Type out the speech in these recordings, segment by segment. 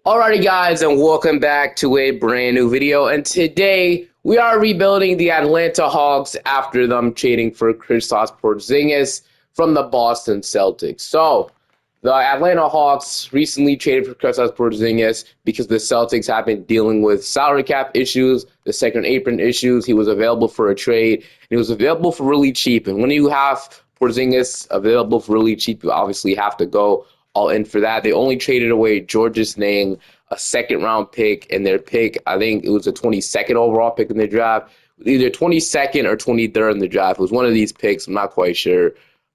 Alrighty guys, and welcome back to a brand new video, and today we are rebuilding the Atlanta Hawks after them trading for Kristaps Porzingis from the Boston Celtics. So the Atlanta Hawks recently traded for Kristaps Porzingis because the Celtics have been dealing with salary cap issues, the second apron issues. He was available for a trade, and he was available for really cheap, and when you have Porzingis available for really cheap, you obviously have to go all in for that. They only traded away Georges Niang, a second round pick, and their pick, I think it was a 22nd overall pick in the draft, either 22nd or 23rd in the draft. It was one of these picks. I'm not quite sure.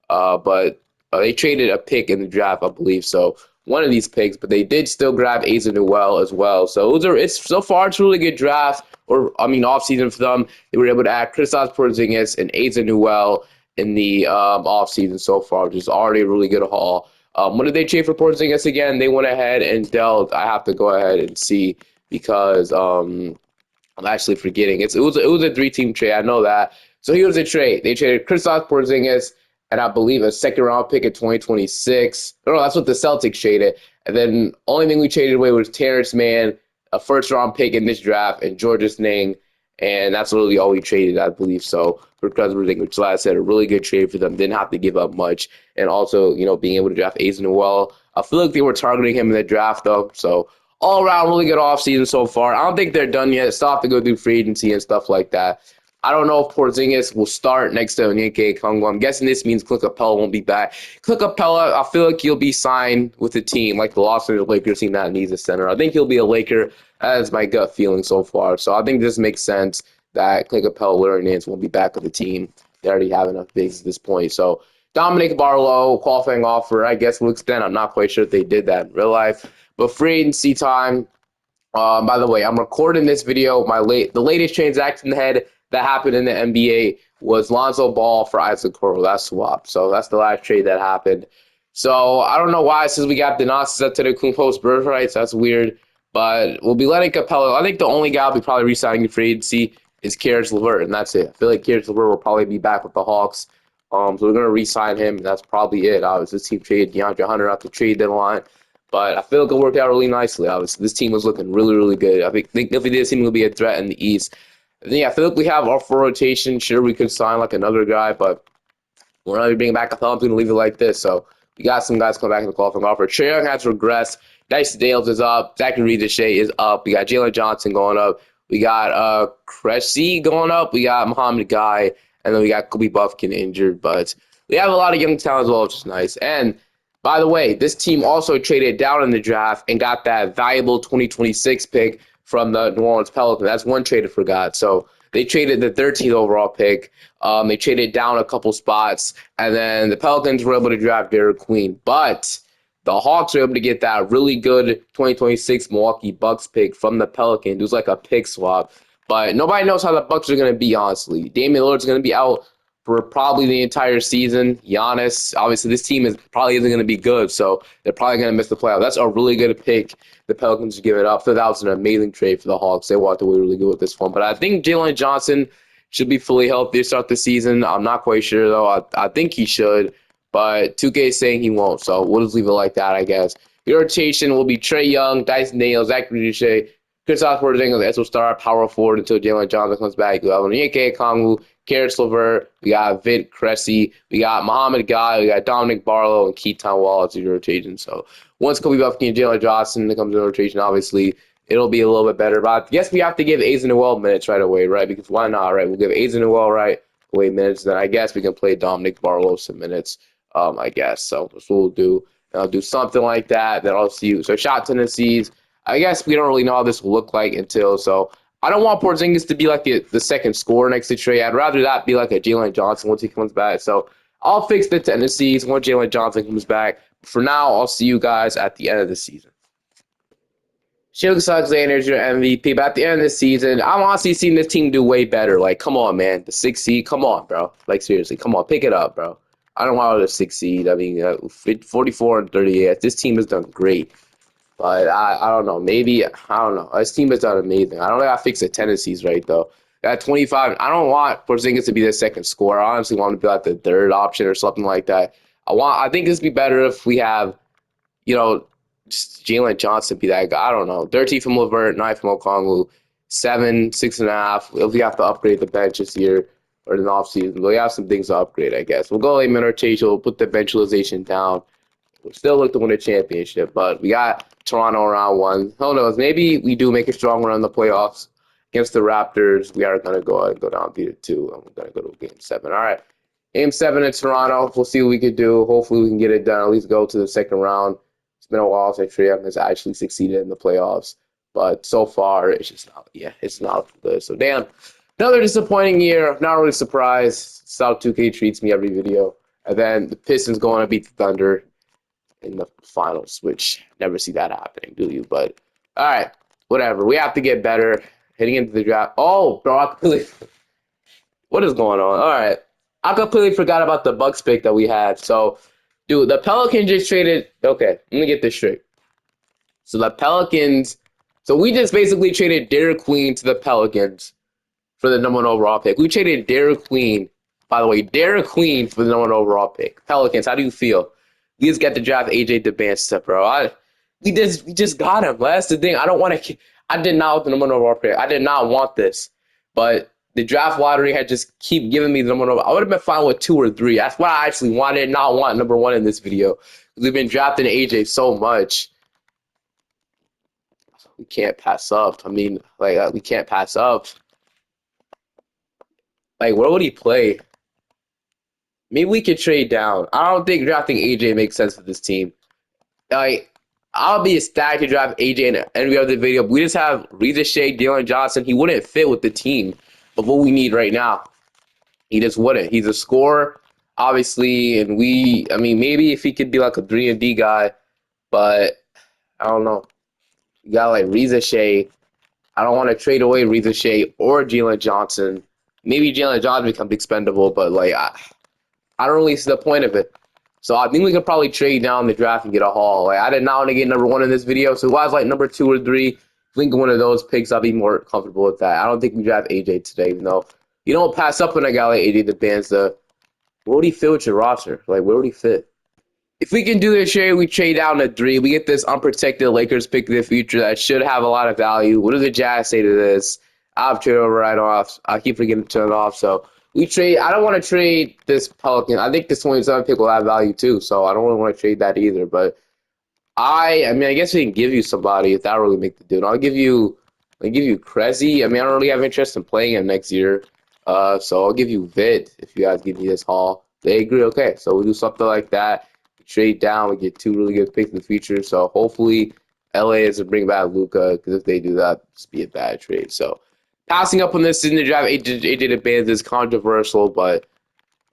But they traded a pick in the draft, I believe. So one of these picks, but they did still grab Asa Newell as well. So it's so far it's a really good draft, or I mean offseason for them. They were able to add Kristaps Porzingis and Asa Newell in the offseason so far, which is already a really good haul. When did they trade for Porzingis again? They went ahead and dealt. I have to go ahead and see because I'm actually forgetting. It was a three-team trade. I know that. So here's a trade. They traded Kristaps Porzingis and I believe a second-round pick in 2026. No, that's what the Celtics traded. And then only thing we traded away was Terrence Mann, a first-round pick in this draft, and Georges Niang. And that's literally all we traded, I believe. So for Kristaps, which, like I said, a really good trade for them. Didn't have to give up much. And also, being able to draft Asa Newell. I feel like they were targeting him in the draft, though. So all around, really good offseason so far. I don't think they're done yet. Still have to go through free agency and stuff like that. I don't know if Porzingis will start next to Onyeka Okongwu. I'm guessing this means Clint Capella won't be back. Clint Capella, I feel like he'll be signed with the team, like the Los Angeles Lakers team that needs a center. I think he'll be a Laker. That is my gut feeling so far. So I think this makes sense that Clint Capella, Larry Nance won't be back with the team. They already have enough bigs at this point. So Dominic Barlow, qualifying offer, I guess will extend. I'm not quite sure if they did that in real life. But free agency time. By the way, I'm recording this video. The latest transaction that happened in the NBA was Lonzo Ball for Isaac Okoro. That swap. So that's the last trade that happened. So I don't know why, since we got Thanasis up to the Kumpos bird rights. That's weird. But we'll be letting Capella. I think the only guy I'll be probably re-signing in free agency is Caris LeVert, and that's it. I feel like Caris LeVert will probably be back with the Hawks. So we're going to re-sign him, and that's probably it. Obviously, this team traded DeAndre Hunter out the trade deadline. But I feel like it worked out really nicely. Obviously, this team was looking really, really good. I think if this team will be a threat in the East. And then, yeah, I feel like we have our full rotation. Sure, we could sign like another guy, but we're not even bringing back a thumb. We're going to leave it like this. So we got some guys coming back in the qualifying offer. Trae Young has regressed. Dice Dales is up. Zachary Deshae is up. We got Jalen Johnson going up. We got Cressy going up. We got Muhammad Guy. And then we got Kobe Buffkin injured. But we have a lot of young talent as well, which is nice. And by the way, this team also traded down in the draft and got that valuable 2026 pick from the New Orleans Pelicans. That's one trade I forgot. So they traded the 13th overall pick. They traded down a couple spots, and then the Pelicans were able to draft Derek Queen. But the Hawks were able to get that really good 2026 Milwaukee Bucks pick from the Pelicans. It was like a pick swap. But nobody knows how the Bucks are going to be, honestly. Damian Lillard's going to be out for probably the entire season. Giannis, obviously, this team probably isn't going to be good, so they're probably going to miss the playoffs. That's a really good pick. The Pelicans give it up. So that was an amazing trade for the Hawks. They walked away really good with this one. But I think Jalen Johnson should be fully healthy to start the season. I'm not quite sure, though. I think he should, but 2K is saying he won't, so we'll just leave it like that, I guess. Your rotation will be Trae Young, Dyson Daniels, Zachary Deshae, Kristaps Porzingis as will start power forward until Jalen Johnson comes back. You have Onyeka Okongwu, Caris LeVert, we got Vit Cressy, we got Muhammad Guy, we got Dominic Barlow, and Keaton Wallace in your rotation. So once Kobe Buffkin and Jalen Johnson comes in rotation, obviously it'll be a little bit better. But I guess we have to give Asa Newell minutes right away, right? Because why not, right? We'll give Asa Newell away minutes, then I guess we can play Dominic Barlow some minutes, I guess. So that's what we'll do. And I'll do something like that. Then I'll see you. So shout Tennessee's. I guess we don't really know how this will look like until so. I don't want Porzingis to be like the second scorer next to Trae. I'd rather that be like a Jalen Johnson once he comes back. So I'll fix the tendencies once Jalen Johnson comes back. For now, I'll see you guys at the end of the season. Shilks Alexander is your MVP, but at the end of the season, I'm honestly seeing this team do way better. Like, come on, man. The 6th seed, come on, bro. Like, seriously, come on, pick it up, bro. I don't want the 6th seed. I mean, 44 and 38. This team has done great. But I don't know. Maybe, I don't know. This team has done amazing. I don't know how to fix the tendencies right, though. At 25, I don't want Porzingis to be the second scorer. I honestly want him to be like the third option or something like that. I think this would be better if we have, you know, just Jalen Johnson be that guy. I don't know. 13 from Levert, 9 from Okongwu, 7, 6.5. If we have to upgrade the bench this year or in the offseason, we have some things to upgrade, I guess. We'll go a rotation. We'll put the bench utilization down. We'll still look to win a championship, but we got Toronto around 1. Who knows? Maybe we do make a strong run in the playoffs against the Raptors. We are going to go down beat it 2, and we're going to go to game 7. All right. Game 7 in Toronto. We'll see what we can do. Hopefully, we can get it done. At least go to the second round. It's been a while since Trae Young has actually succeeded in the playoffs, but so far it's just not. Yeah, it's not good. So damn, another disappointing year. Not really surprised. It's how 2K treats me every video. And then the Pistons going to beat the Thunder in the finals, which never see that happening, do you? But all right, whatever. We have to get better heading into the draft. Oh, bro, I completely. What is going on? All right, I completely forgot about the Bucks pick that we had. So, dude, the Pelicans just traded. Okay, let me get this straight. So the Pelicans. So we just basically traded Derek Queen to the Pelicans for the number 1 overall pick. We traded Derek Queen. By the way, Derek Queen for the number 1 overall pick. Pelicans, how do you feel? We just got to draft AJ DeBansta, bro. We just got him. That's the thing. I don't want to. I did not want the number 1 overall pick. I did not want this, but the draft lottery had just keep giving me the number 1. I would have been fine with 2 or 3. That's what I actually wanted. Not want number 1 in this video. We've been drafting AJ so much. We can't pass up. I mean, we can't pass up. Like, where would he play? Maybe we could trade down. I don't think drafting AJ makes sense for this team. Like, I'll be ecstatic to draft AJ in every other video. We just have Reza Shea, Dylan Johnson. He wouldn't fit with the team of what we need right now. He just wouldn't. He's a scorer, obviously, and I mean, maybe if he could be like a 3-and-D guy, but I don't know. You got like Reza Shea. I don't want to trade away Reza Shea or Jalen Johnson. Maybe Jalen Johnson becomes expendable, but I don't really see the point of it. So I think we could probably trade down the draft and get a haul. Like, I did not want to get number 1 in this video, so if I was like number 2 or 3, if we can get one of those picks, I'll be more comfortable with that. I don't think we draft AJ today, even though you don't pass up on a guy like AJ DeBanza. Where would he fit with your roster? Like, where would he fit? If we can do this trade, we trade down to 3. We get this unprotected Lakers pick in the future that should have a lot of value. What do the Jazz say to this? I'll trade over right off. I keep forgetting to turn it off. So we trade. I don't want to trade this Pelican. I think this 27 pick will have value too. So I don't really want to trade that either. But I mean, I guess we can give you somebody if that really make the deal. I'll give you Krezi. I mean, I don't really have interest in playing him next year. So I'll give you Vit if you guys give me this haul. They agree. Okay, so we do something like that. Trade down, we get 2 really good picks in the future. So hopefully LA doesn't bring back Luka, because if they do that, it's be a bad trade. So passing up on this in the draft, AJ DeBanza is controversial, but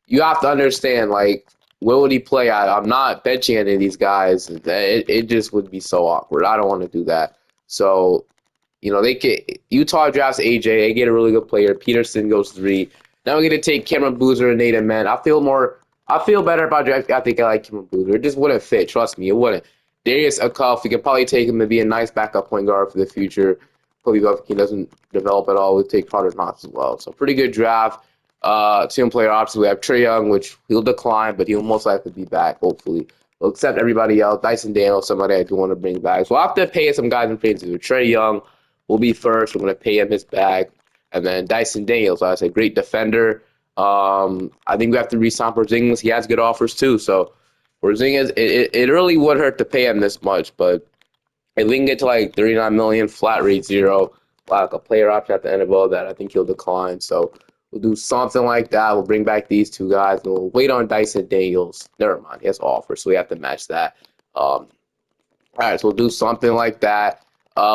you have to understand, like, where would he play at? I'm not benching any of these guys. It just would be so awkward. I don't want to do that. So, Utah drafts AJ. They get a really good player. Peterson goes 3. Now we're going to take Cameron Boozer and Nate Mann. I feel better about drafting. I think I like Cameron Boozer. It just wouldn't fit. Trust me, it wouldn't. Darius Akuff, we could probably take him to be a nice backup point guard for the future. Kobe Buffkin doesn't develop at all. We'll take Carter Knox as well. So pretty good draft. Team player options. We have Trae Young, which he'll decline, but he'll most likely be back, hopefully. We'll accept everybody else. Dyson Daniels, somebody I do want to bring back. So we'll have to pay some guys in free agency. Trae Young will be first. We're going to pay him his bag. And then Dyson Daniels, I say, great defender. I think we have to re-sign Porzingis. He has good offers too. So Porzingis, it really would hurt to pay him this much, but if we can get to like $39 million flat rate 0, like a player option at the end of all that, I think he'll decline. So we'll do something like that. We'll bring back these 2 guys. And we'll wait on Dyson Daniels. Never mind, he has offers, so we have to match that. All right, so we'll do something like that.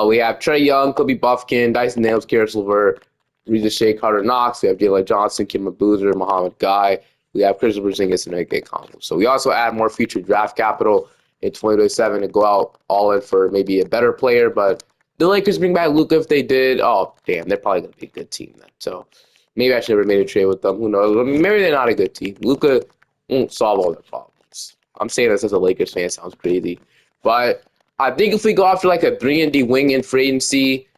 We have Trae Young, Kobe Buffkin, Dyson Daniels, Karis LeVert, Reza Shea, Carter Knox. We have Jalen Johnson, Kim Boozer, Muhammad Guy. We have Kristaps Porzingis and Ike Conlon. So we also add more future draft capital in 2027 to go out all in for maybe a better player. But the Lakers bring back Luka if they did. Oh, damn, they're probably going to be a good team then. So maybe I should have made a trade with them. Who knows? Maybe they're not a good team. Luka won't solve all their problems. I'm saying this as a Lakers fan. It sounds crazy. But I think if we go after like a 3-and-D wing in free agency,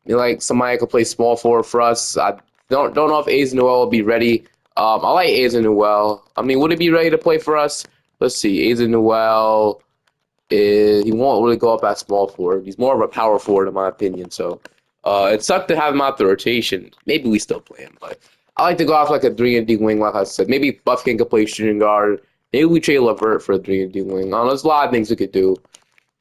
like somebody could play small forward for us. I don't know if Azen Noel will be ready. I like Azen Noel. I mean, would it be ready to play for us? Let's see. Azen Noel. He won't really go up at small forward. He's more of a power forward in my opinion. So it sucked to have him out the rotation. Maybe we still play him, but I like to go off like a 3-and-D wing, like I said. Maybe Buffkin could play shooting guard. Maybe we trade Levert for a 3-and-D wing. There's a lot of things we could do.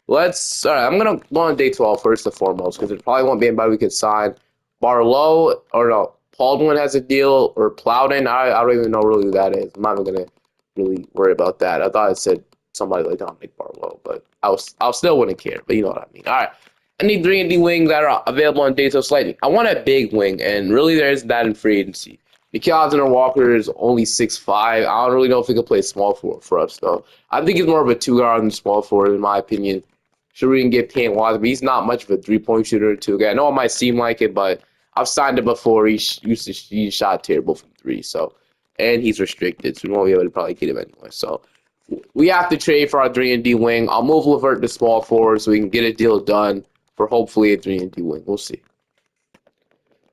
All right, I'm going to go on day 12 first and foremost because it probably won't be anybody we could sign. Barlow, or no, Baldwin has a deal, or Plowden. I don't even know really who that is. I'm not even going to really worry about that. I thought it said somebody like Dominic Barlow, but I still wouldn't care, but you know what I mean. All right. I need 3-and-D wings that are available on day 12 slightly. I want a big wing, and really there isn't that in free agency. Mikael Alexander-Walker is only 6'5". I don't really know if he could play small forward for us, though. I think he's more of a two-guard than small forward, in my opinion. Sure, we can get Payne Watson, but he's not much of a three-point shooter, too. I know it might seem like it, but I've signed him before. He shot terrible from three, so, and he's restricted, so we won't be able to probably get him anyway. So we have to trade for our 3-and-D wing. I'll move Levert to small forward so we can get a deal done for hopefully a 3-and-D wing. We'll see.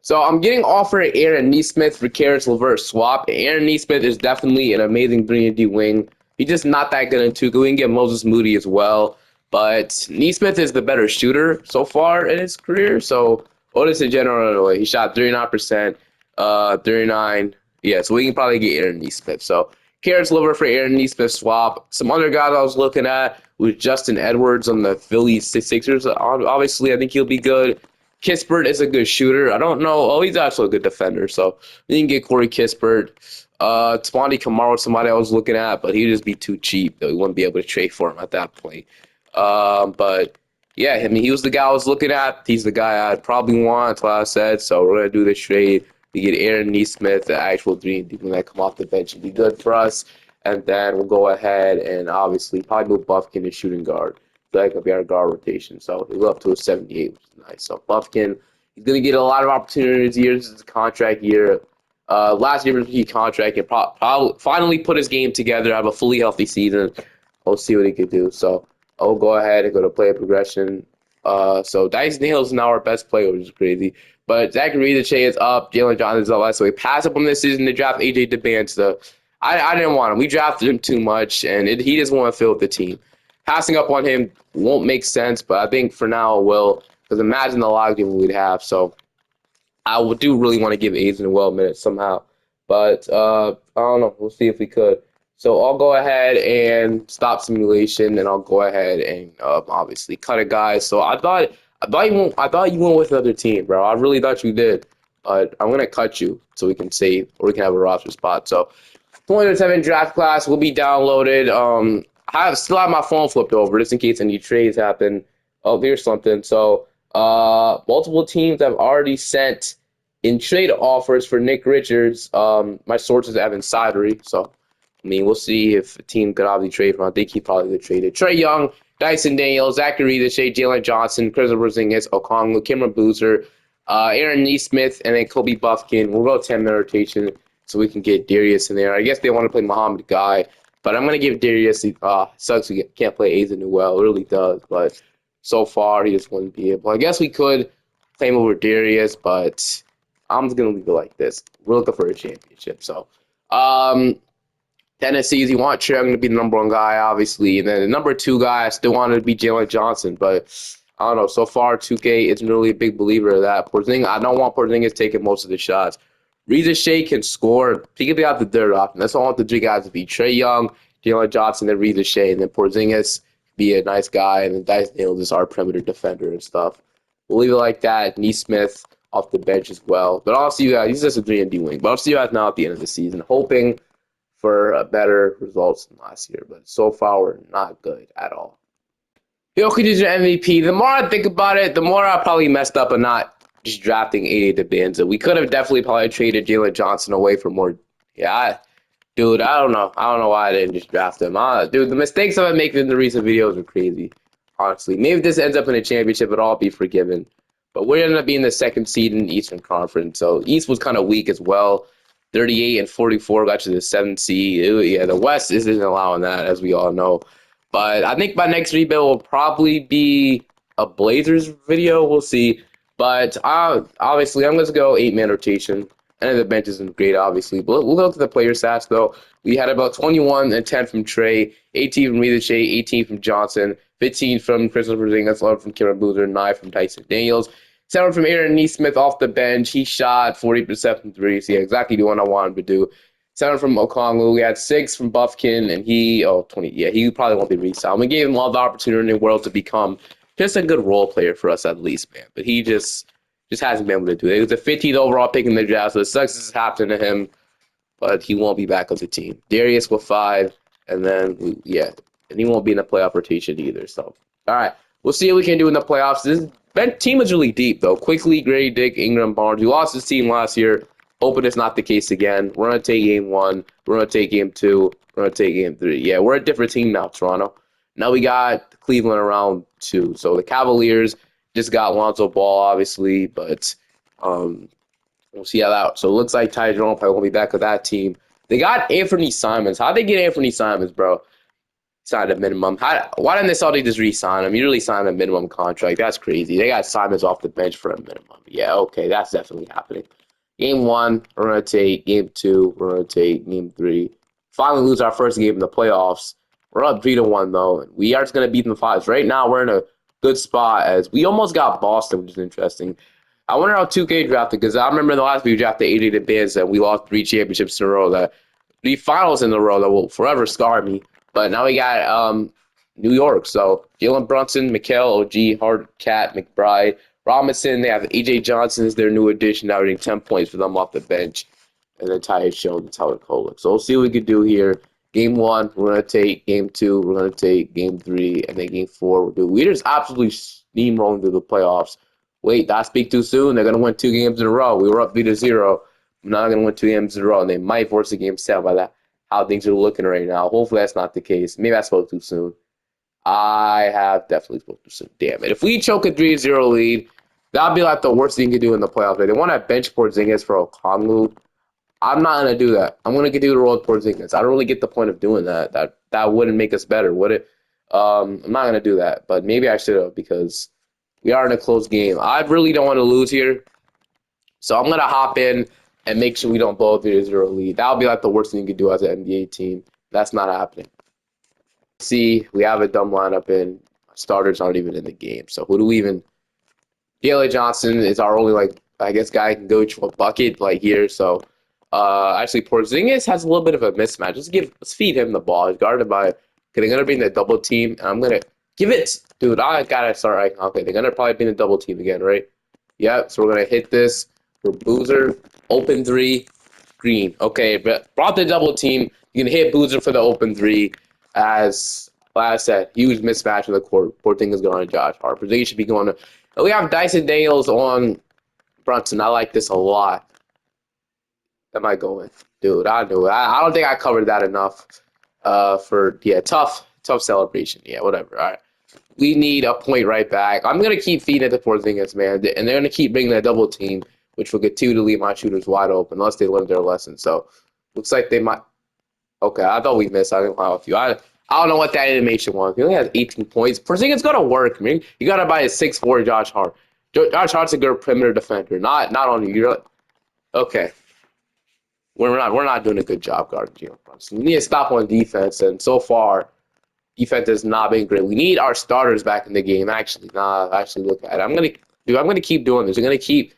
So I'm getting offered Aaron Nesmith for Karis LeVert swap. Aaron Nesmith is definitely an amazing 3-and-D wing. He's just not that good in 2. We can get Moses Moody as well. But Nesmith is the better shooter so far in his career. So Otis in general, he shot 39%, 39. Yeah, so we can probably get Aaron Nesmith. So Karis LeVert for Aaron Nesmith swap. Some other guys I was looking at was Justin Edwards on the Philly Sixers. Obviously, I think he'll be good. Kispert is a good shooter. I don't know. Oh, he's also a good defender. So we can get Corey Kispert. Twandi Kamara was somebody I was looking at, but he'd just be too cheap. We wouldn't be able to trade for him at that point. But yeah, I mean, he was the guy I was looking at. He's the guy I'd probably want, like I said. So we're gonna do this trade. We get Aaron Nesmith, the actual 3-and-D that come off the bench, and be good for us. And then we'll go ahead and obviously probably move Buffkin to shooting guard. So that could be our guard rotation. So he'll go up to a 78, which is nice. So Buffkin, he's going to get a lot of opportunities here. This is a contract year. Last year was a contract. He probably finally put his game together, have a fully healthy season. We'll see what he could do. So I'll go ahead and go to player progression. So Dyson Nails is now our best player, which is crazy. But Zachary Riedichet is up. Jalen Johnson is up. So we passed up on this season to draft AJ DeBanza. I didn't want him. We drafted him too much, and he doesn't want to fill with the team. Passing up on him won't make sense, but I think for now it will. Because imagine the log game we'd have. So I do really want to give Aizen well minutes somehow. But I don't know. We'll see if we could. So I'll go ahead and stop simulation, and I'll go ahead and obviously cut a guy. So I thought you went with another team, bro. I really thought you did. But I'm gonna cut you so we can save or we can have a roster spot. So 2027 draft class will be downloaded. I still have my phone flipped over just in case any trades happen. Oh, here's something. So multiple teams have already sent in trade offers for Nick Richards. My sources have insidery, so I mean we'll see if a team could obviously trade for him. I think he probably could trade it. Trae Young, Dyson Daniels, Zachary Riedichet, Jalen Johnson, Kristaps Porzingis, Okongwu, Cameron Boozer, Aaron Nesmith, and then Kobe Buffkin. We'll go 10-minute rotation so we can get Darius in there. I guess they want to play Muhammad Guy. But I'm going to give Darius, sucks we can't play Aizen well. It really does. But so far, he just wouldn't be able. I guess we could claim over Darius, but I'm just going to leave it like this. We're looking for a championship. So, Tennessee, if you want Trey, I'm going to be the number one guy, obviously. And then the number two guy, I still wanted to be Jalen Johnson. But I don't know. So far, 2K isn't really a big believer of that. I don't want Porzingis taking most of the shots. Riedichet can score. He can be out the dirt often. That's all I want the three guys to be. Trae Young, Jalen Johnson, then Riedichet, and then Porzingis be a nice guy, and then Dyson Daniels is our perimeter defender and stuff. We'll leave it like that. Nesmith off the bench as well. But I'll see you guys. He's just a 3-and-D wing. But I'll see you guys now at the end of the season, hoping for better results than last year. But so far, we're not good at all. Jokic is your MVP. The more I think about it, the more I probably messed up and not just drafting AJ DeBanza. We could have definitely probably traded Jalen Johnson away for more. Yeah, dude, I don't know. I don't know why I didn't just draft him. Dude, the mistakes I've been making in the recent videos are crazy, honestly. Maybe if this ends up in a championship, it'll all be forgiven. But we're going to be in the second seed in the Eastern Conference. So East was kind of weak as well. 38 and 44 got to the 7th seed. Yeah, the West isn't allowing that, as we all know. But I think my next rebuild will probably be a Blazers video. We'll see. But obviously, I'm going to go 8-man rotation. And the bench isn't great, obviously. But we'll look at the player stats, though. We had about 21 and 10 from Trey, 18 from Rita Shea, 18 from Johnson, 15 from Kristaps Porzingis, 11 from Kevin Boozer, 9 from Tyson Daniels, 7 from Aaron Nesmith off the bench. He shot 40% from threes. Yeah, exactly the one I wanted to do. 7 from Okongwu. We had 6 from Buffkin, and he, 20. Yeah, he probably won't be re-signed. We gave him all the opportunity in the world to become just a good role player for us at least, man. But he just hasn't been able to do it. He was the 15th overall pick in the draft, so it sucks this happened to him, but he won't be back on the team. Darius with 5, and then, yeah, and he won't be in the playoff rotation either. So, all right, we'll see what we can do in the playoffs. This team is really deep, though. Quickly, Gray, Dick, Ingram, Barnes. We lost this team last year. Hoping it's not the case again. We're going to take game 1. We're going to take game 2. We're going to take game 3. Yeah, we're a different team now, Toronto. Now we got Cleveland around 2. So the Cavaliers just got Lonzo Ball, obviously, but we'll see how that. So it looks like Ty Jerome probably won't be back with that team. They got Anthony Simons. How'd they get Anthony Simons, bro? Signed a minimum. Why didn't they just re-sign him? You really signed a minimum contract. That's crazy. They got Simons off the bench for a minimum. Yeah, okay, that's definitely happening. Game 1, we're going to take. Game 2, we're going to take. Game 3. Finally lose our first game in the playoffs. We're up 3-1, though. We are just going to beat them 5. Right now, we're in a good spot as we almost got Boston, which is interesting. I wonder how 2K drafted, because I remember in the last week we drafted 88 advance and we lost 3 championships in a row, 3 finals in a row that will forever scar me. But now we got New York. So Jalen Brunson, Mikal, OG, Hardcat, McBride, Robinson. They have AJ Johnson as their new addition, averaging 10 points for them off the bench. And then Tyus Jones and Tyler Kolek. So we'll see what we can do here. Game 1, we're going to take. Game 2, we're going to take. Game 3, and then Game 4, we'll do. We just absolutely steamrolling through the playoffs. Wait, did I speak too soon? They're going to win 2 games in a row. We were up 3-0. I'm not going to win 2 games in a row, and they might force a game 7 by that. How things are looking right now. Hopefully that's not the case. Maybe I spoke too soon. I have definitely spoke too soon. Damn it. If we choke a 3-0 lead, that'd be like the worst thing you could do in the playoffs. They want to bench Porzingis for Okongwu. I'm not going to do that. I'm going to continue to roll with Porzingis. I don't really get the point of doing that. That wouldn't make us better, would it? I'm not going to do that, but maybe I should have because we are in a close game. I really don't want to lose here, so I'm going to hop in and make sure we don't blow a 3-0 lead. That would be like the worst thing you could do as an NBA team. That's not happening. See, we have a dumb lineup in. Starters aren't even in the game. So who do we even? Jalen Johnson is our only I guess guy who can go to a bucket here. So actually Porzingis has a little bit of a mismatch. Let's feed him the ball. He's guarded by they're gonna be in the double team. And I'm gonna give it, dude. I gotta start. Okay, they're gonna probably be in the double team again, right? Yeah. So we're gonna hit this for Boozer. Open 3, Green. Okay, but brought the double team. You can hit Boozer for the open 3. As I said, huge mismatch in the court. Poor thing is going to Josh Hart. They should be going to. We have Dyson Daniels on Brunson. I like this a lot. Am I going? Dude, I knew it. I don't think I covered that enough. Tough celebration. Yeah, whatever. All right. We need a point right back. I'm going to keep feeding it to Porzingis, man. And they're going to keep bringing that double team, which will continue to leave my shooters wide open unless they learn their lesson. So, looks like they might. Okay, I thought we missed. I didn't lie with you. I don't know what that animation was. He only has 18 points. Porzingis going to work, man. You got to buy a 6'4" Josh Hart. Josh Hart's a good perimeter defender. Not on you. You're okay. We're not doing a good job guarding Jalen Brunson. We need to stop on defense, and so far, defense has not been great. We need our starters back in the game. Actually, look at it. I'm gonna keep doing this. We're gonna keep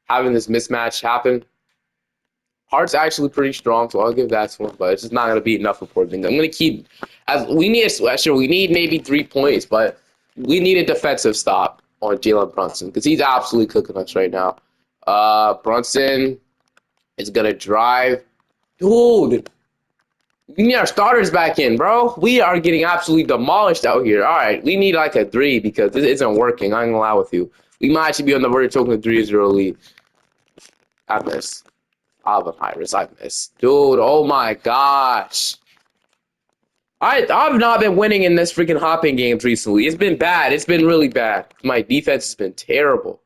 having this mismatch happen. Hart's actually pretty strong, so I'll give that to him, but it's just not going to be enough for Porzingis. I'm going to keep – we need maybe 3 points, but we need a defensive stop on Jalen Brunson because he's absolutely cooking us right now. Brunson is going to drive. Dude, we need our starters back in, bro. We are getting absolutely demolished out here. All right, we need like a 3 because this isn't working. I'm going to lie with you. We might actually be on the verge of taking a 3-0 lead. I missed. Alvin Iris, I missed. Dude, oh my gosh. I've not been winning in this freaking hopping games recently. It's been bad. It's been really bad. My defense has been terrible.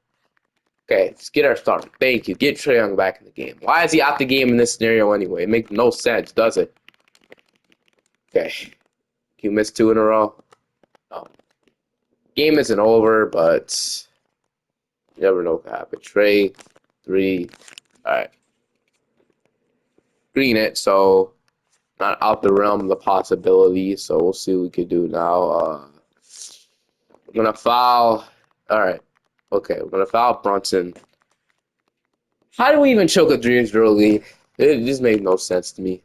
Okay, let's get our start. Thank you. Get Trae Young back in the game. Why is he out the game in this scenario anyway? It makes no sense, does it? Okay. You missed 2 in a row. No. Game isn't over, but you never know what can happen. Trae, 3. All right. screen it, so not out the realm of the possibility. So we'll see what we could do now. I'm gonna foul. All right, okay, we're gonna foul Brunson. How do we even choke a 3-0 lead? It just made no sense to me.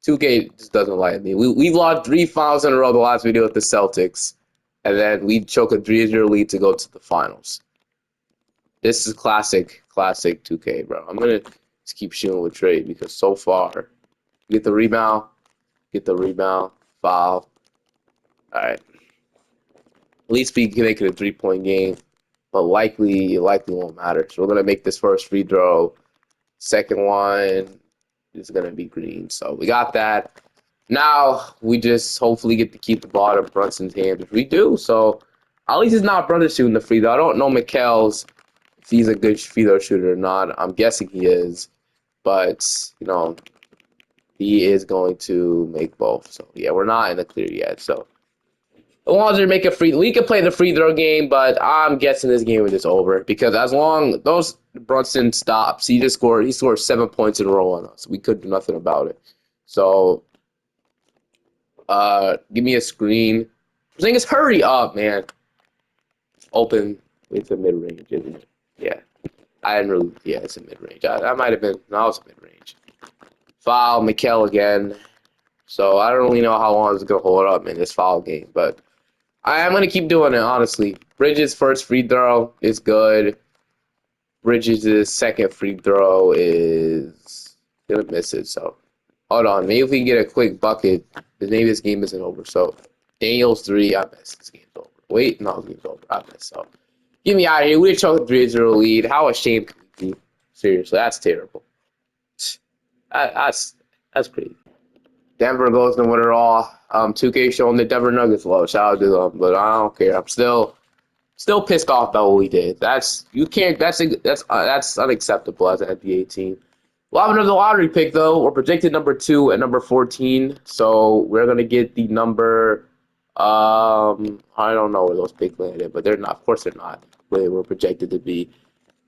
2K just doesn't like me. We've lost 3 finals in a row the last video with the Celtics, and then we choke a 3-0 lead to go to the finals. This is classic 2K, bro. I'm gonna just keep shooting with Trey because so far, get the rebound, foul. All right. At least we can make it a 3-point game, but it likely won't matter. So we're gonna make this first free throw. Second one is gonna be green. So we got that. Now we just hopefully get to keep the ball in Brunson's hand, which we do. So at least it's not Brunson shooting the free throw. I don't know Mikel's if he's a good free throw shooter or not. I'm guessing he is, but you know he is going to make both. So yeah, we're not in the clear yet. So as long as they make a we can play the free throw game, but I'm guessing this game is just over because as long those Brunson stops, he scored 7 points in a row on us. We could do nothing about it. So give me a screen. Porzingis, hurry up, man. Open. It's a mid range, isn't it? Yeah. I didn't really. Yeah, it's a mid range. I might have been. No, it's mid range. Foul Mikel again. So I don't really know how long it's gonna hold up in this foul game, but I'm going to keep doing it, honestly. Bridges' first free throw is good. Bridges' second free throw is going to miss it. So, hold on. Maybe if we can get a quick bucket, maybe this game isn't over. So, Daniels 3, I missed. This game's over. Wait, no, this game's over. I missed. So, get me out of here. We choked a 3-0 lead. How ashamed can we be? Seriously, that's terrible. That's crazy. Denver goes to win it all. 2K showing the Denver Nuggets love. Shout out to them, but I don't care. I'm still pissed off about what we did. That's unacceptable as an NBA team. We'll have another lottery pick though. We're predicted number 2 and number 14, so we're gonna get the number. I don't know where those picks landed, but they're not. Of course, they're not where they were projected to be.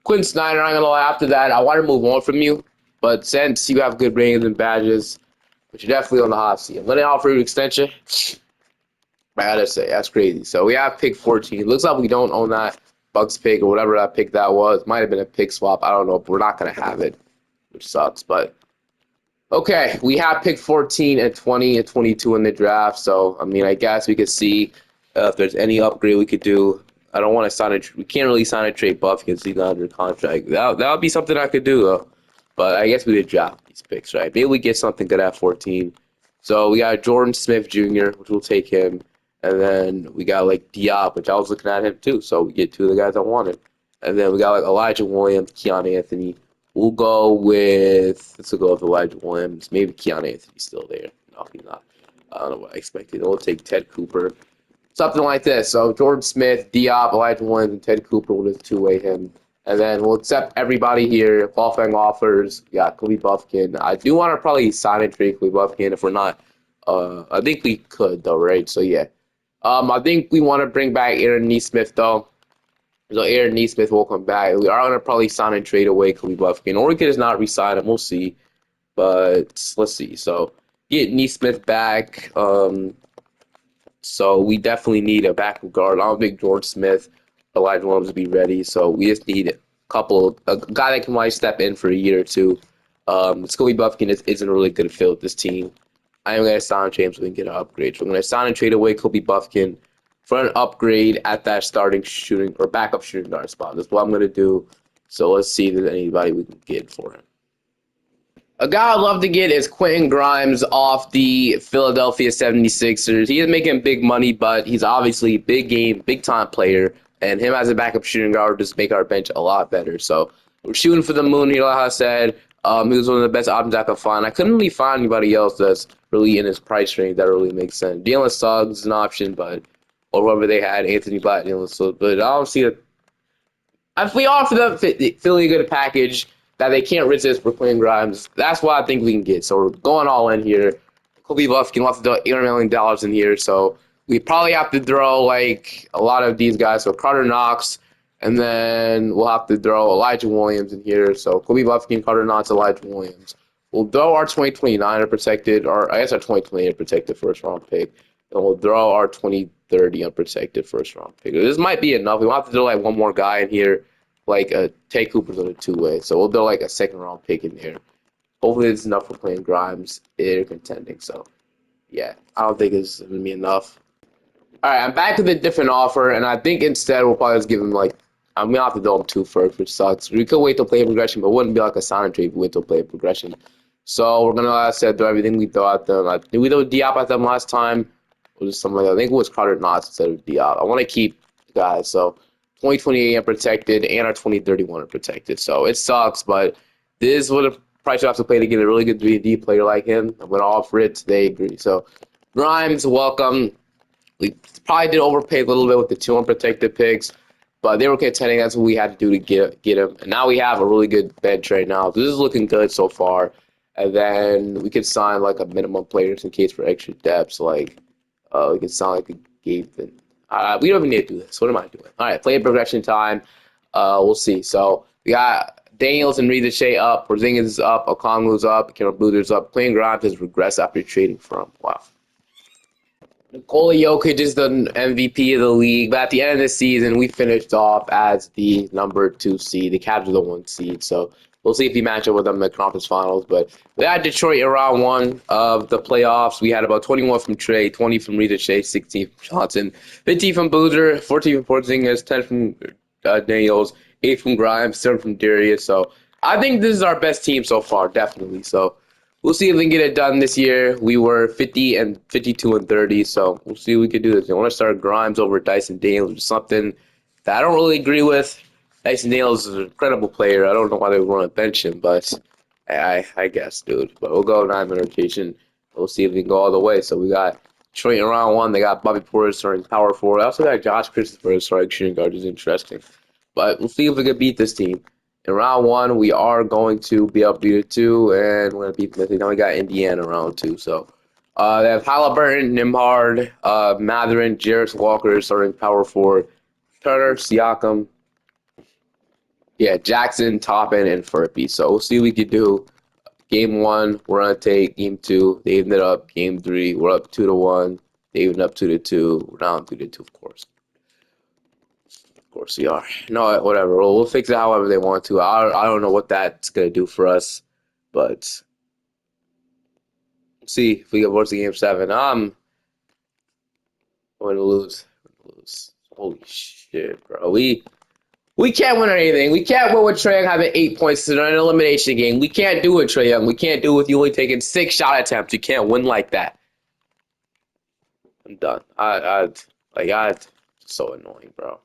Quinn Snyder. I'm gonna lie. After that, I want to move on from you, but since you have good ratings and badges. But you're definitely on the hot seat. I'm going to offer you an extension. I gotta say, that's crazy. So we have pick 14. Looks like we don't own that Bucks pick or whatever that pick that was. Might have been a pick swap. I don't know, but we're not going to have it, which sucks. But okay, we have pick 14 and 20 and 22 in the draft. So, I mean, I guess we could see if there's any upgrade we could do. I don't want to sign we can't really sign a trade buff because he's not under contract. That would be something I could do, though. But I guess we did draft these picks, right? Maybe we get something good at 14. So we got Jordan Smith Jr., which we'll take him. And then we got like Diop, which I was looking at him too. So we get 2 of the guys I wanted. And then we got like Elijah Williams, Keon Anthony. Let's go with Elijah Williams. Maybe Keon Anthony's still there. No, he's not. I don't know what I expected. We'll take Ted Cooper. Something like this. So Jordan Smith, Diop, Elijah Williams, and Ted Cooper. We'll just 2-way him. And then we'll accept everybody here. Qualifying offers. We got Kobe Buffkin. I do want to probably sign and trade Kobe Buffkin if we're not. I think we could though, right? So yeah. I think we want to bring back Aaron Nesmith though. So Aaron Nesmith will come back. We are gonna probably sign and trade away Kobe Buffkin, or we could just not re-sign him. We'll see. But let's see. So get Nesmith back. So we definitely need a backup guard. I don't think George Smith, Elijah Williams will be ready. So we just need a guy that can like step in for a year or two. Kobe Buffkin isn't really good fit with this team. I am going to sign James so we can get an upgrade. So we're going to sign and trade away Kobe Buffkin for an upgrade at that starting shooting or backup shooting guard spot. That's what I'm going to do. So let's see if there's anybody we can get for him. A guy I'd love to get is Quentin Grimes off the Philadelphia 76ers. He is making big money, but he's obviously a big time player. And him as a backup shooting guard would just make our bench a lot better. So we're shooting for the moon here, like I said. He was one of the best options I could find. I couldn't really find anybody else that's really in his price range that really makes sense. Jalen Suggs is an option, or whoever they had, Anthony Black, but I don't see it. If we offer them Philly a good package that they can't resist for Quentin Grimes, that's what I think we can get. So we're going all in here. Kobe Buffkin wants to throw $800 million in here, so we probably have to throw like a lot of these guys. So Carter Knox, and then we'll have to throw Elijah Williams in here. So Kobe Buffkin, Carter Knox, Elijah Williams we'll throw our 2029 unprotected, or I guess our 2020 unprotected first round pick, and we'll throw our 2030 unprotected first round pick. This might be enough. We want to throw like one more guy in here, like Tay Cooper's on a two-way, so we'll throw like a second round pick in there. Hopefully, it's enough for playing Grimes if contending. So, yeah, I don't think it's gonna be enough. All right, I'm back to the different offer, and I think instead we'll probably just give him like I'm gonna have to throw him two first, which sucks. We could wait till play progression, but it wouldn't be like a sign trade if we wait till play progression. So we're gonna, like I said, throw everything we throw at them. Did we throw Diop at them last time? Or just something like that? I think it was Carter Knox instead of Diop. I want to keep guys. So 2028 unprotected and our 2031 unprotected. So it sucks, but this is what the price you have to pay to get a really good 3D player like him. I'm gonna offer it. They agree. So Grimes, welcome. We probably did overpay a little bit with the two unprotected picks, but they were contending. That's what we had to do to get him. And now we have a really good bench right now. This is looking good so far. And then we could sign like a minimum players in case for extra depths. Like we could sign like a Gabe. We don't even need to do this. What am I doing? All right, play progression time. We'll see. So we got Daniels and Rita Shea up. Porzingis is up. Okongwu's up. Cameron Boothers up. Playing Grimes has regressed after trading from. Wow. Nikola Jokic is the MVP of the league, but at the end of the season, we finished off as the number 2 seed. The Cavs are the 1 seed, so we'll see if we match up with them in the conference finals. But we had Detroit in round 1 of the playoffs. We had about 21 from Trey, 20 from Rita Shea, 16 from Johnson, 15 from Boozer, 14 from Porzingis, 10 from Daniels, 8 from Grimes, 7 from Darius. So I think this is our best team so far, definitely. So we'll see if we can get it done this year. We were 50 and 52 and 30, so we'll see if we can do this. I want to start Grimes over Dyson Daniels, which is something that I don't really agree with. Dyson Daniels is an incredible player. I don't know why they want to bench him, but I guess, dude. But we'll go 9-man rotation. We'll see if we can go all the way. So we got Detroit in round 1. They got Bobby Portis starting power forward. I also got Josh Christopher starting shooting guard, which is interesting. But we'll see if we can beat this team. In round 1, we are going to be up 3-2, and we're going to beat them. Now we got Indiana round 2. So they have Halliburton, Nimhard, Matherin, Jarris Walker starting power forward, Turner, Siakam, Jackson, Toppin, and Furphy. So we'll see what we can do. Game 1, we're going to take game 2. They ended up game 3. We're up 2-1. They ended up 2-2. We're down 3-2, of course. Of course we are. No, whatever. We'll fix it however they want to. I don't know what that's going to do for us, but we'll see if we get worse in game 7. I'm going to lose. Holy shit, bro. We can't win anything. We can't win with Trae Young having 8 points in an elimination game. We can't do it, Trae Young. We can't do it with you only taking 6 shot attempts. You can't win like that. I'm done. It's so annoying, bro.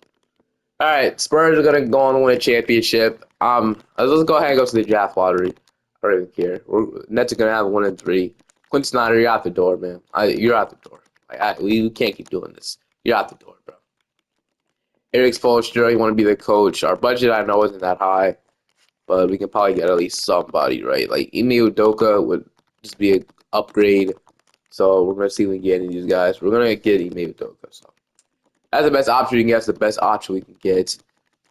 All right, Spurs are gonna go on to win a championship. Let's go ahead and go to the draft lottery. I don't even care. Nets are gonna have 1 and 3. Quinn Snyder, you're out the door, man. You're out the door. We can't keep doing this. You're out the door, bro. Eric Spoelstra, you want to be the coach. Our budget, I know, isn't that high, but we can probably get at least somebody, right? Like Ime Udoka would just be an upgrade. So we're gonna see if we can get any of these guys. We're gonna get Ime Udoka. So that's the best option we can get. That's the best option we can get.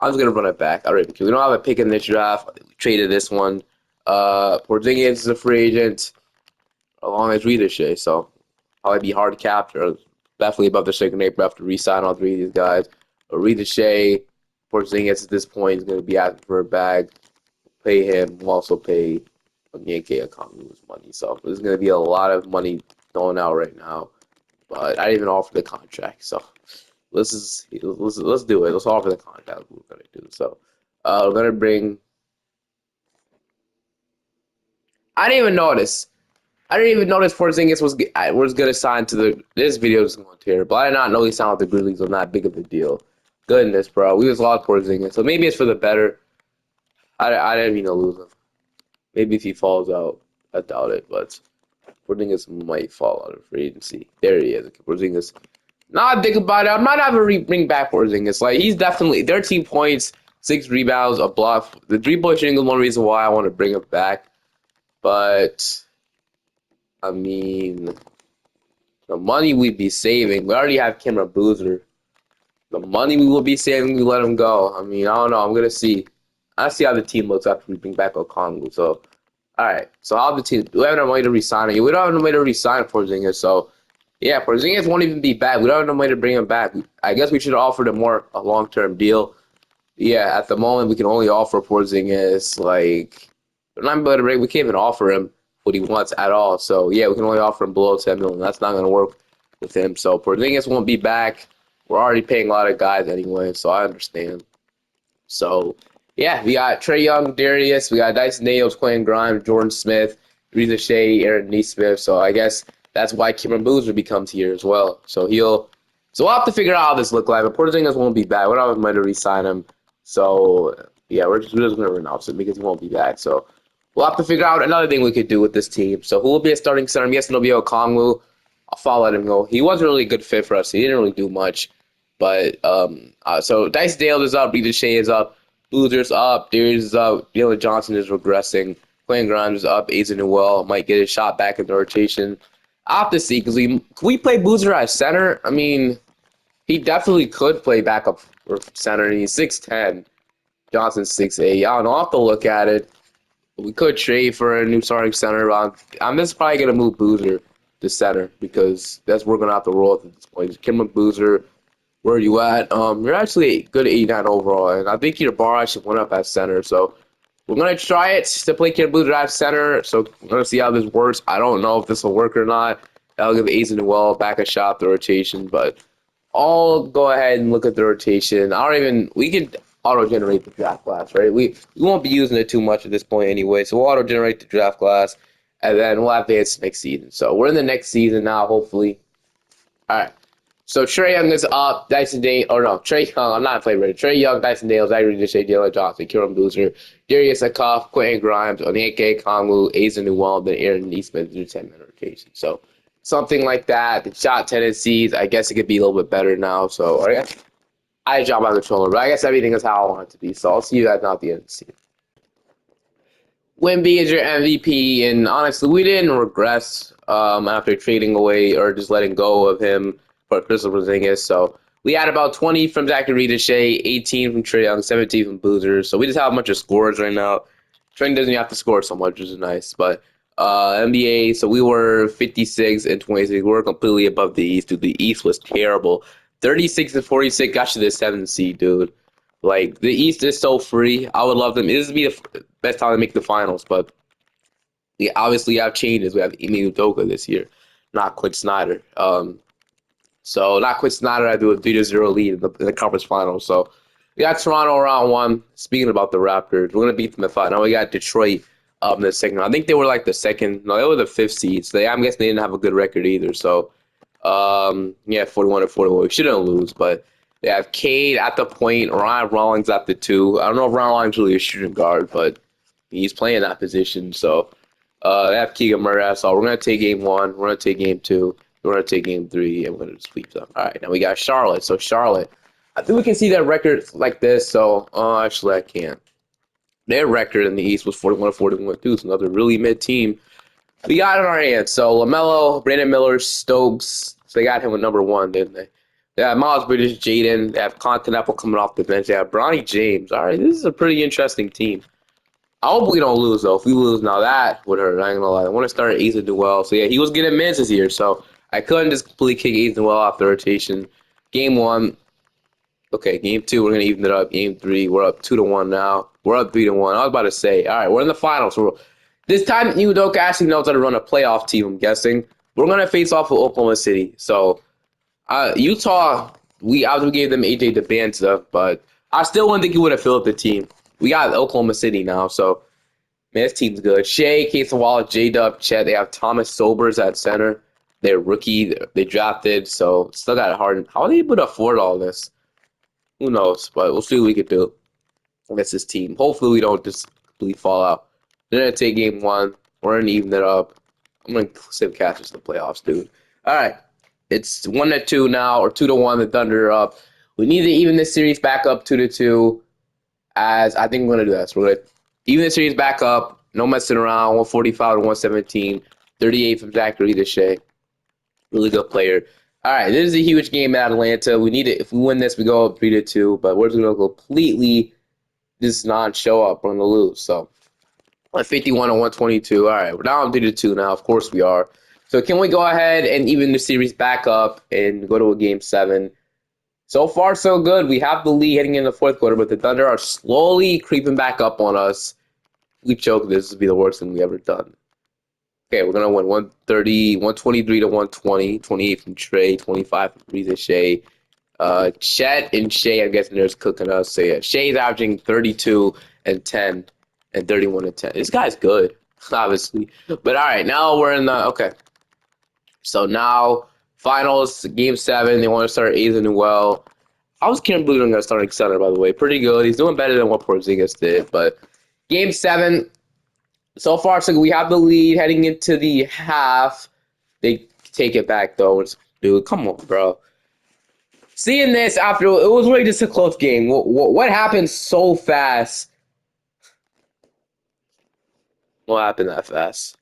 I'm just gonna run it back. All right, because we don't have a pick in this draft. We traded this one. Porzingis is a free agent, along as Rita Shea. So probably be hard to capture. Definitely above the second April after re-sign all 3 of these guys. Rita Shea, Porzingis at this point is gonna be asking for a bag. Pay him. We'll also pay Onyeka Okongwu's money. So there's gonna be a lot of money going out right now. But I didn't even offer the contract. So let's do it. Let's offer the contract. We're gonna do so. We're gonna bring. I didn't even notice. Porzingis was gonna sign to the. This video is going terrible. I did not know he signed with the Grizzlies was not big of a deal. Goodness, bro, we just lost Porzingis, so maybe it's for the better. I didn't mean to lose him. Maybe if he falls out, I doubt it, but Porzingis might fall out of free agency. There he is. Porzingis. Now I think about it, I might have to bring back Porzingis. Like he's definitely 13 points, 6 rebounds, a block. The 3-point shooting is one reason why I want to bring him back. But I mean, the money we'd be saving. We already have Cameron Boozer. The money we will be saving, we let him go. I mean, I don't know. I'm gonna see. I see how the team looks after we bring back Okongwu. So All right. So how the team? We have no way to resign him. We don't have no way to resign Porzingis. So yeah, Porzingis won't even be back. We don't have no way to bring him back. I guess we should offer him a long-term deal. Yeah, at the moment we can only offer Porzingis like we're not able to bring. We can't even offer him what he wants at all. So yeah, we can only offer him below 10 million. That's not going to work with him. So Porzingis won't be back. We're already paying a lot of guys anyway, so I understand. So, yeah, we got Trae Young, Darius, we got Dyson Daniels, Quentin Grimes, Jordan Smith, Reza Shea, Aaron Nesmith. So I guess that's why Cameron Boozer becomes here as well. So we'll have to figure out how this look like. But Porzingis won't be back. We're not going to re-sign him. So yeah, we're just going to renounce him because he won't be back. So we'll have to figure out another thing we could do with this team. So who will be a starting center? I'm guessing it'll be Okongwu. I'll follow him go. He wasn't really a good fit for us. He didn't really do much. But so Dice Dale is up, Rita Shea is up, Boozer's up, Darius is up, Jalen Johnson is regressing, Quentin Grimes is up, Aizen Newell might get his shot back in the rotation. I'll have to see because we play Boozer at center. I mean, he definitely could play backup or center, and he's 6'10". Johnson's 6'8". I don't know. I'll have to look at it. We could trade for a new starting center. I'm just probably gonna move Boozer to center because that's we're gonna have to roll at this point. Cameron Boozer. Where are you at? You're actually good at 89 overall, and I think your bar actually went up at center. So we're gonna try it to play Kid Blue at center. So we're gonna see how this works. I don't know if this will work or not. I'll give Aizen Newell back a shot the rotation, but I'll go ahead and look at the rotation. We can auto generate the draft class, right? We won't be using it too much at this point anyway. So we'll auto generate the draft class, and then we'll advance next season. So we're in the next season now, hopefully. All right. So Trae Young is up, Dyson Daniels, or no, Trae Young, I'm not playing ready. Trae Young, Dyson Daniels, Zachary Deshae, Jalen Johnson, Kieran Boozer, Darius Akuff, Quentin Grimes, Onyeka Kongwu, Aizen Newell, then Aaron Nesmith through 10-minute rotation. So something like that. The shot tendencies, I guess it could be a little bit better now. So I drop my controller, but I guess everything is how I want it to be. So I'll see you guys now at the end of the season. Wemby is your MVP, and honestly, we didn't regress after trading away or just letting go of him for Kristaps Porzingis. So we had about 20 from Zachary Deshae, 18 from Trae Young, 17 from Boozer. So we just have a bunch of scores right now. Trent doesn't have to score so much, which is nice. But NBA, so we were 56 and 26. We were completely above the East, dude. The East was terrible. 36 and 46 got you the 7th seed, dude. Like, the East is so free. I would love them. This would be the best time to make the finals, but we obviously have changes. We have Emi Udoka this year, not Quinn Snyder. So not Quinn Snyder. I do a 3-0 lead in the conference finals. So we got Toronto round one. Speaking about the Raptors, we're gonna beat them in 5. Now we got Detroit in the second. I think they were like the second. No, they were the 5th seed. So I'm guessing they didn't have a good record either. So yeah, 41 and 41. We shouldn't lose, but they have Cade at the point, Ryan Rollins at the 2. I don't know if Ryan Rollins really a shooting guard, but he's playing that position. So they have Keegan Murray. So we're gonna take game 1. We're gonna take game 2. We're gonna take game 3, and we're gonna sweep them. All right, now we got Charlotte. So Charlotte, I think we can see their record like this. So actually, I can't. Their record in the East was 41 and 41 too. So another really mid team. We got it in our hands. So LaMelo, Brandon Miller, Stokes. So they got him with number 1, didn't they? They have Miles Bridges, Jaden. They have Continental coming off the bench. They have Bronny James. All right, this is a pretty interesting team. I hope we don't lose, though. If we lose now, that would hurt. I ain't gonna lie. I want to start Aizen Newell. So, yeah, he was getting minutes this year, so I couldn't just completely kick Aizen Newell off the rotation. Game 1. Okay, game 2, we're going to even it up. Game 3, we're up 2-1 now. We're up 3-1. I was about to say, all right, we're in the finals. This time, Udoka actually knows how to run a playoff team, I'm guessing. We're going to face off with Oklahoma City. So, Utah, we obviously gave them AJ Debanta, but I still wouldn't think he would have filled the team. We got Oklahoma City now, so man, this team's good. Shea, Casey Wallace, J-Dub, Chet. They have Thomas Sobers at center. They're rookie. They drafted, so still got it hard. How are they able to afford all this? Who knows? But we'll see what we can do against this team. Hopefully, we don't just completely fall out. They're gonna take game 1. We're gonna even it up. I'm gonna save catches the playoffs, dude. All right. It's 1-2 now, or 2-1. The Thunder are up. We need to even this series back up 2-2. As I think we're gonna do that. So we're gonna even the series back up. No messing around. 145 to 117. 38 from Zachary Deshae. Really good player. All right, this is a huge game at Atlanta. We need it. If we win this, we go up 3-2. But we're just gonna completely just not show up. We're gonna lose. So At 51 and 122. All right, we're down 3-2 now. Of course we are. So can we go ahead and even the series back up and go to a game 7? So far, so good. We have the lead heading into the fourth quarter, but the Thunder are slowly creeping back up on us. We choke. This would be the worst thing we ever done. Okay, we're going to win 130, 123 to 120, 28 from Trey, 25 from Breeze and Shea. Chet and Shea, I'm guessing, there's cooking us. So yeah, Shea's averaging 32 and 10 and 31 and 10. This guy's good, obviously. But all right, now we're in the okay. So now finals, game 7. They want to start Aizen well. I was can't believe I'm gonna starting center, by the way. Pretty good. He's doing better than what Porzingis did. But game 7, so far so we have the lead heading into the half. They take it back though. Dude, come on, bro. Seeing this after, it was really just a close game. What happened so fast? What happened that fast?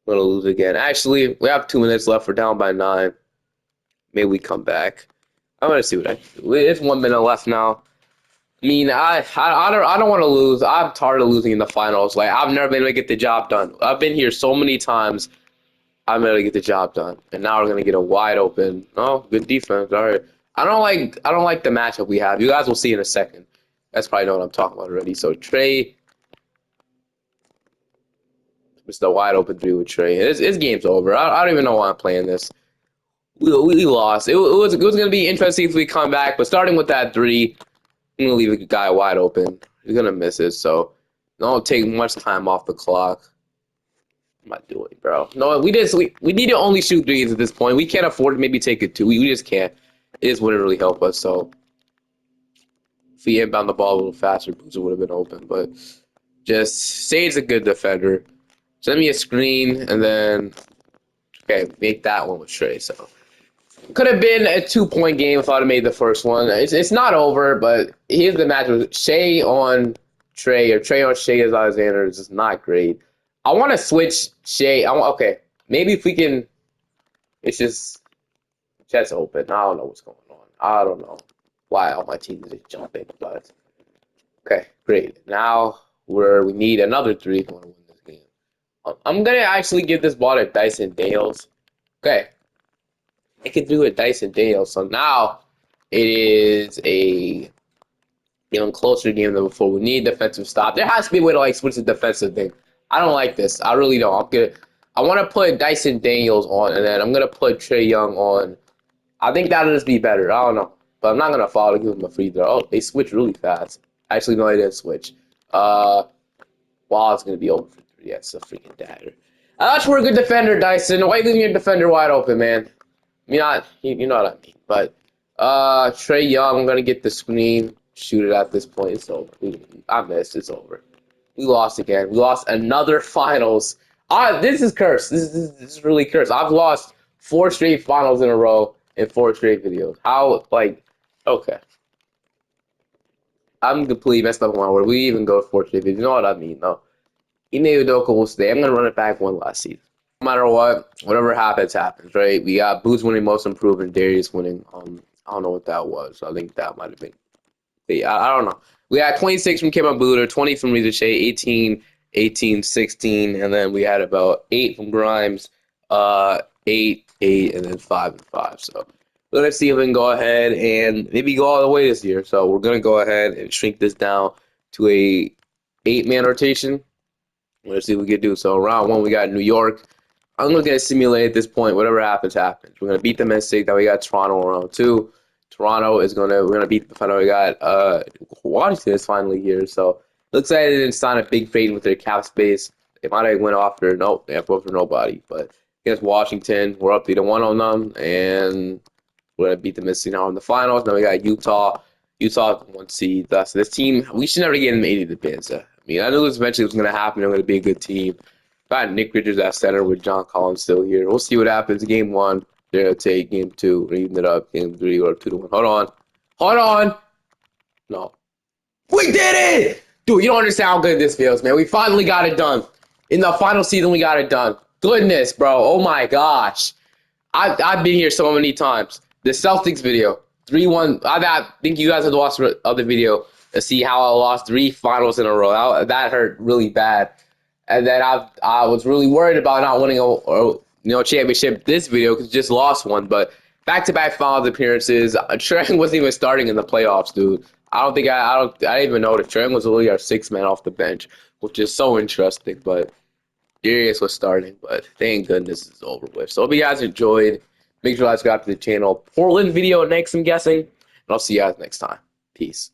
We're going to lose again. Actually, we have 2 minutes left. We're down by 9. Maybe we come back. I'm going to see what I do. It's 1 minute left now. I mean, I don't want to lose. I'm tired of losing in the finals. Like, I've never been able to get the job done. I've been here so many times. I'm able to get the job done. And now we're going to get a wide open. Oh, good defense. All right. I don't like the matchup we have. You guys will see in a second. That's probably know what I'm talking about already. So Trey, it's the wide open 3 with Trey. His game's over. I don't even know why I'm playing this. We lost. It was going to be interesting if we come back, but starting with that 3, I'm going to leave a guy wide open. He's going to miss it, so don't take much time off the clock. What am I doing, bro? No, we need to only shoot 3s at this point. We can't afford to maybe take it 2. We just can't. It just wouldn't really help us, so if we inbound the ball a little faster, Boozer would have been open, but just Sade's a good defender. Send me a screen, and then, okay, make that one with Trey, so. Could have been a 2-point game if I'd have made the first one. It's not over, but here's the match with Shea on Trey or Trey on Shea as Alexander is just not great. I want to switch Shea. Okay, maybe if we can. It's just Chet's open. I don't know what's going on. I don't know why all my teams are jumping, but okay, great. Now we need another 3 if we want to win this game. I'm gonna actually give this ball to Dyson Daniels. Okay. I can do it Dyson Daniels. So now it is a even closer game than before. We need defensive stop. There has to be a way to like switch the defensive thing. I don't like this. I really don't. I want to put Dyson Daniels on, and then I'm gonna put Trae Young on. I think that'll just be better. I don't know, but I'm not gonna fall to give him a free throw. Oh, they switched really fast. Actually, no, they didn't switch. Ball's gonna be over for 3. That's a freaking dagger. That's for a good defender, Dyson. Why are you leaving your defender wide open, man? You know what I mean. But Trae Young, I'm gonna get the screen, shoot it at this point. It's over. I missed. It's over. We lost again. We lost another finals. This is cursed. This is really cursed. I've lost 4 straight finals in a row in 4 straight videos. How okay. I'm completely messed up on my word. We even go 4 straight videos. You know what I mean? No. Ime Udoka will stay. I'm gonna run it back one last season. No matter what, whatever happens, happens, right? We got Boots winning most improved and Darius winning. I don't know what that was. I think that might have been. Yeah, I don't know. We had 26 from Kevin Booter, 20 from Reza Shea, 18, 18, 16, and then we had about 8 from Grimes, 8, 8, and then 5 and 5. So let's see if we can go ahead and maybe go all the way this year. So we're gonna go ahead and shrink this down to a 8-man rotation. Let's see what we can do. So round 1, we got New York. I'm looking at simulate at this point. Whatever happens, happens. We're gonna beat them in 6. Then we got Toronto round 2. Toronto is we're gonna beat the final. We got Washington is finally here. So looks like they didn't sign a big trade with their cap space. They might have went off for they have for nobody. But against Washington, we're up 3-1 on them, and we're gonna beat them in the finals. Then we got Utah. Utah 1 seed. So this team, we should never get them 80 to pin. So, I mean, I knew this eventually was gonna happen. They're gonna be a good team. Got Nick Richards at center with John Collins still here. We'll see what happens. Game 1, they're going to take game 2, or even it up. Game 3, or 2-1. Hold on. No. We did it! Dude, you don't understand how good this feels, man. We finally got it done. In the final season, we got it done. Goodness, bro. Oh, my gosh. I've been here so many times. The Celtics video, 3-1. I think you guys have watched the other video to see how I lost 3 finals in a row. That hurt really bad. And then I was really worried about not winning a championship this video because just lost one. But back-to-back finals appearances. Trent wasn't even starting in the playoffs, dude. I didn't even know that Trent was really our sixth man off the bench, which is so interesting. But Darius was starting, but thank goodness it's over with. So hope you guys enjoyed. Make sure you subscribe to the channel. Portland video next, I'm guessing. And I'll see you guys next time. Peace.